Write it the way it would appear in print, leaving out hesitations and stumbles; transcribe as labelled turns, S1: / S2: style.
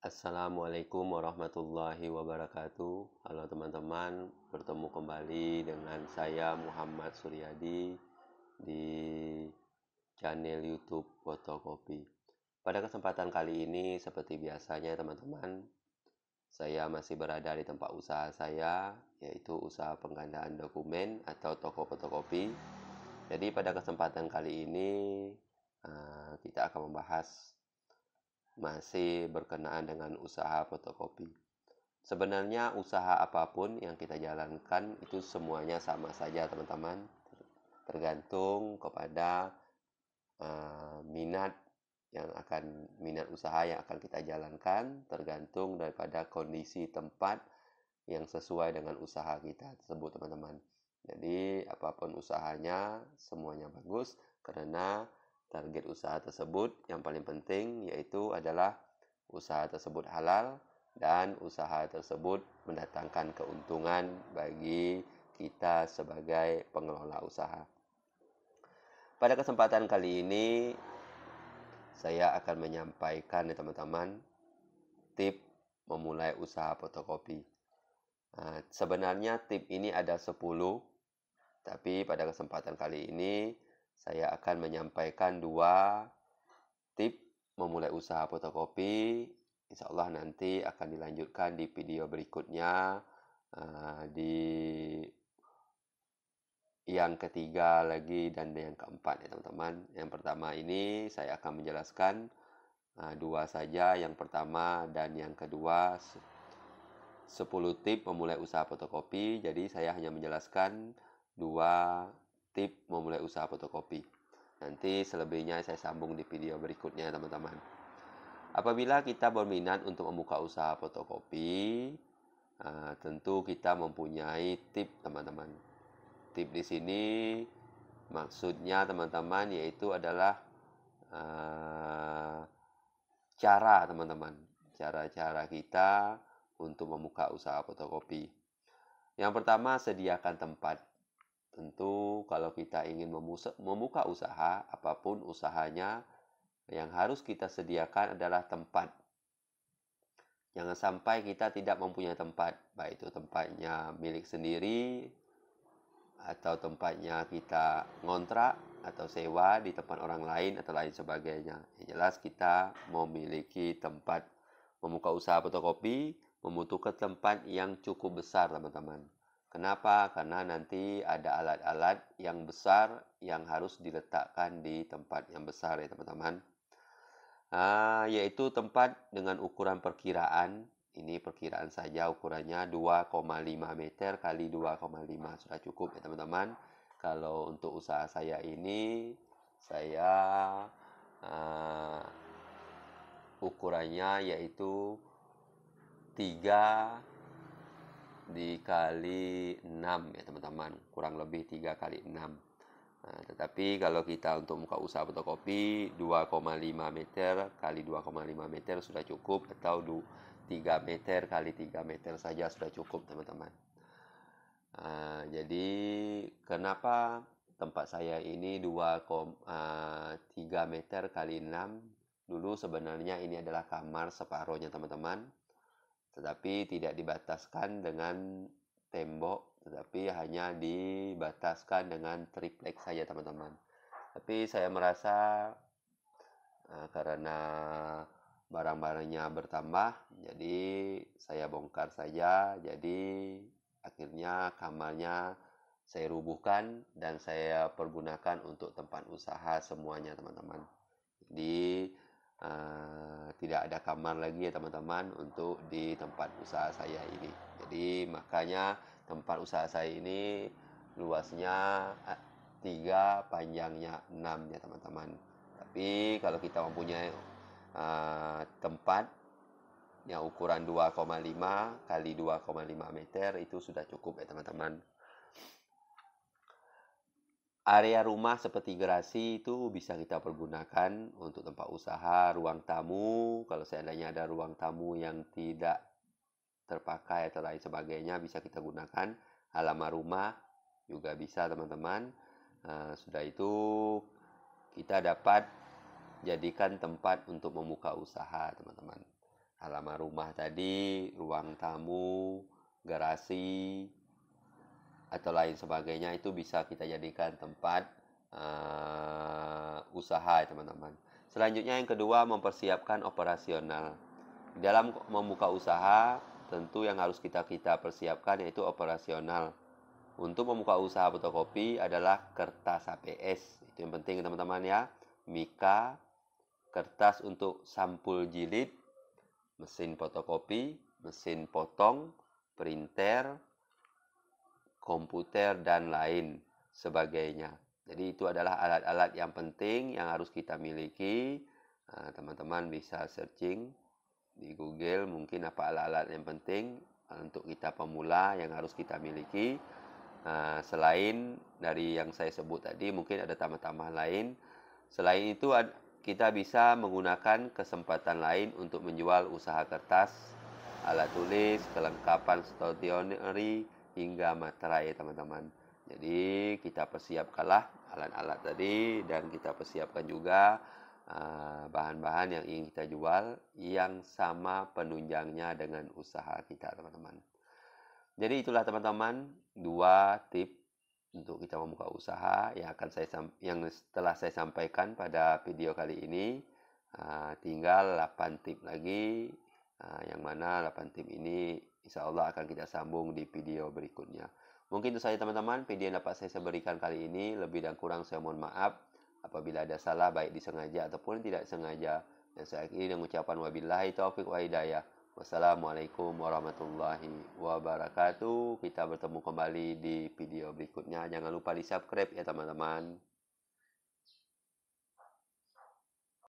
S1: Assalamualaikum warahmatullahi wabarakatuh. Halo teman-teman, bertemu kembali dengan saya Muhammad Suryadi di channel YouTube Fotokopi. Pada kesempatan kali ini, seperti biasanya teman-teman, saya masih berada di tempat usaha saya, yaitu usaha penggandaan dokumen atau toko fotokopi. Jadi pada kesempatan kali ini, kita akan membahas masih berkenaan dengan usaha fotokopi. Sebenarnya usaha apapun yang kita jalankan itu semuanya sama saja teman-teman. Tergantung kepada minat minat usaha yang akan kita jalankan, tergantung daripada kondisi tempat yang sesuai dengan usaha kita tersebut teman-teman. Jadi apapun usahanya semuanya bagus karena target usaha tersebut yang paling penting yaitu adalah usaha tersebut halal dan usaha tersebut mendatangkan keuntungan bagi kita sebagai pengelola usaha. Pada kesempatan kali ini saya akan menyampaikan ya teman-teman tip memulai usaha fotokopi. Sebenarnya tip ini ada 10, tapi pada kesempatan kali ini saya akan menyampaikan 2 tip memulai usaha fotokopi. Insya Allah nanti akan dilanjutkan di video berikutnya, di yang ketiga lagi dan yang keempat ya teman-teman. Yang pertama ini saya akan menjelaskan 2 saja, yang pertama dan yang kedua 10 tip memulai usaha fotokopi. Jadi saya hanya menjelaskan 2 tip memulai usaha fotokopi. Nanti selebihnya saya sambung di video berikutnya teman-teman. Apabila kita berminat untuk membuka usaha fotokopi, tentu kita mempunyai tip teman-teman. Tip di sini maksudnya teman-teman yaitu adalah cara teman-teman. Cara-cara kita untuk membuka usaha fotokopi. Yang pertama, sediakan tempat. Tentu kalau kita ingin membuka usaha, apapun usahanya, yang harus kita sediakan adalah tempat. Jangan sampai kita tidak mempunyai tempat, baik itu tempatnya milik sendiri, atau tempatnya kita ngontrak, atau sewa di tempat orang lain, atau lain sebagainya. Yang jelas kita memiliki tempat. Membuka usaha fotokopi membutuhkan tempat yang cukup besar teman-teman. Kenapa? Karena nanti ada alat-alat yang besar yang harus diletakkan di tempat yang besar ya teman-teman. Yaitu tempat dengan ukuran perkiraan. Ini perkiraan saja, ukurannya 2,5 meter kali 2,5 sudah cukup ya teman-teman. Kalau untuk usaha saya ini, saya ukurannya yaitu 3 dikali 6 ya teman-teman, kurang lebih 3 kali 6. Tetapi kalau kita untuk membuka usaha fotokopi 2,5 meter kali 2,5 meter sudah cukup, atau 3 meter kali 3 meter saja sudah cukup teman-teman. Jadi kenapa tempat saya ini 3 meter kali 6? Dulu sebenarnya ini adalah kamar separuhnya teman-teman, tetapi tidak dibataskan dengan tembok, tetapi hanya dibataskan dengan triplek saja teman-teman. Tapi saya merasa karena barang-barangnya bertambah, jadi saya bongkar saja. Jadi akhirnya kamarnya saya rubuhkan dan saya pergunakan untuk tempat usaha semuanya teman-teman. Jadi tidak ada kamar lagi ya teman-teman untuk di tempat usaha saya ini. Jadi makanya tempat usaha saya ini luasnya 3, panjangnya 6 ya teman-teman. Tapi kalau kita mempunyai tempat yang ukuran 2,5 kali 2,5 meter itu sudah cukup ya teman-teman. Area rumah seperti garasi itu bisa kita pergunakan untuk tempat usaha, ruang tamu. Kalau seandainya ada ruang tamu yang tidak terpakai atau lain sebagainya, bisa kita gunakan. Halaman rumah juga bisa teman-teman. Sudah itu kita dapat jadikan tempat untuk membuka usaha teman-teman. halaman rumah tadi, ruang tamu, garasi, atau lain sebagainya, itu bisa kita jadikan tempat usaha ya teman-teman. Selanjutnya yang kedua, mempersiapkan operasional. Dalam membuka usaha, tentu yang harus kita persiapkan yaitu operasional. Untuk membuka usaha fotokopi adalah kertas HPS. Itu yang penting teman-teman ya. Mika, kertas untuk sampul jilid, mesin fotokopi, mesin potong, printer, komputer, dan lain sebagainya. Jadi itu adalah alat-alat yang penting yang harus kita miliki. Teman-teman bisa searching di Google mungkin apa alat-alat yang penting untuk kita pemula yang harus kita miliki. Selain dari yang saya sebut tadi, mungkin ada tambahan-tambahan lain. Selain itu, kita bisa menggunakan kesempatan lain untuk menjual usaha kertas, alat tulis, kelengkapan stationery, hingga materai teman-teman. Jadi kita persiapkanlah alat-alat tadi, dan kita persiapkan juga bahan-bahan yang ingin kita jual yang sama penunjangnya dengan usaha kita teman-teman. Jadi itulah teman-teman 2 tips untuk kita membuka usaha yang setelah saya sampaikan pada video kali ini. Tinggal 8 tips lagi, yang mana 8 tips ini insya Allah akan kita sambung di video berikutnya. Mungkin itu saja teman-teman video yang dapat saya berikan kali ini. Lebih dan kurang saya mohon maaf apabila ada salah, baik disengaja ataupun tidak sengaja. Dan saya akhiri dengan ucapan wabillahi taufiq wa hidayah. Wassalamualaikum warahmatullahi wabarakatuh. Kita bertemu kembali di video berikutnya. Jangan lupa di subscribe ya teman-teman.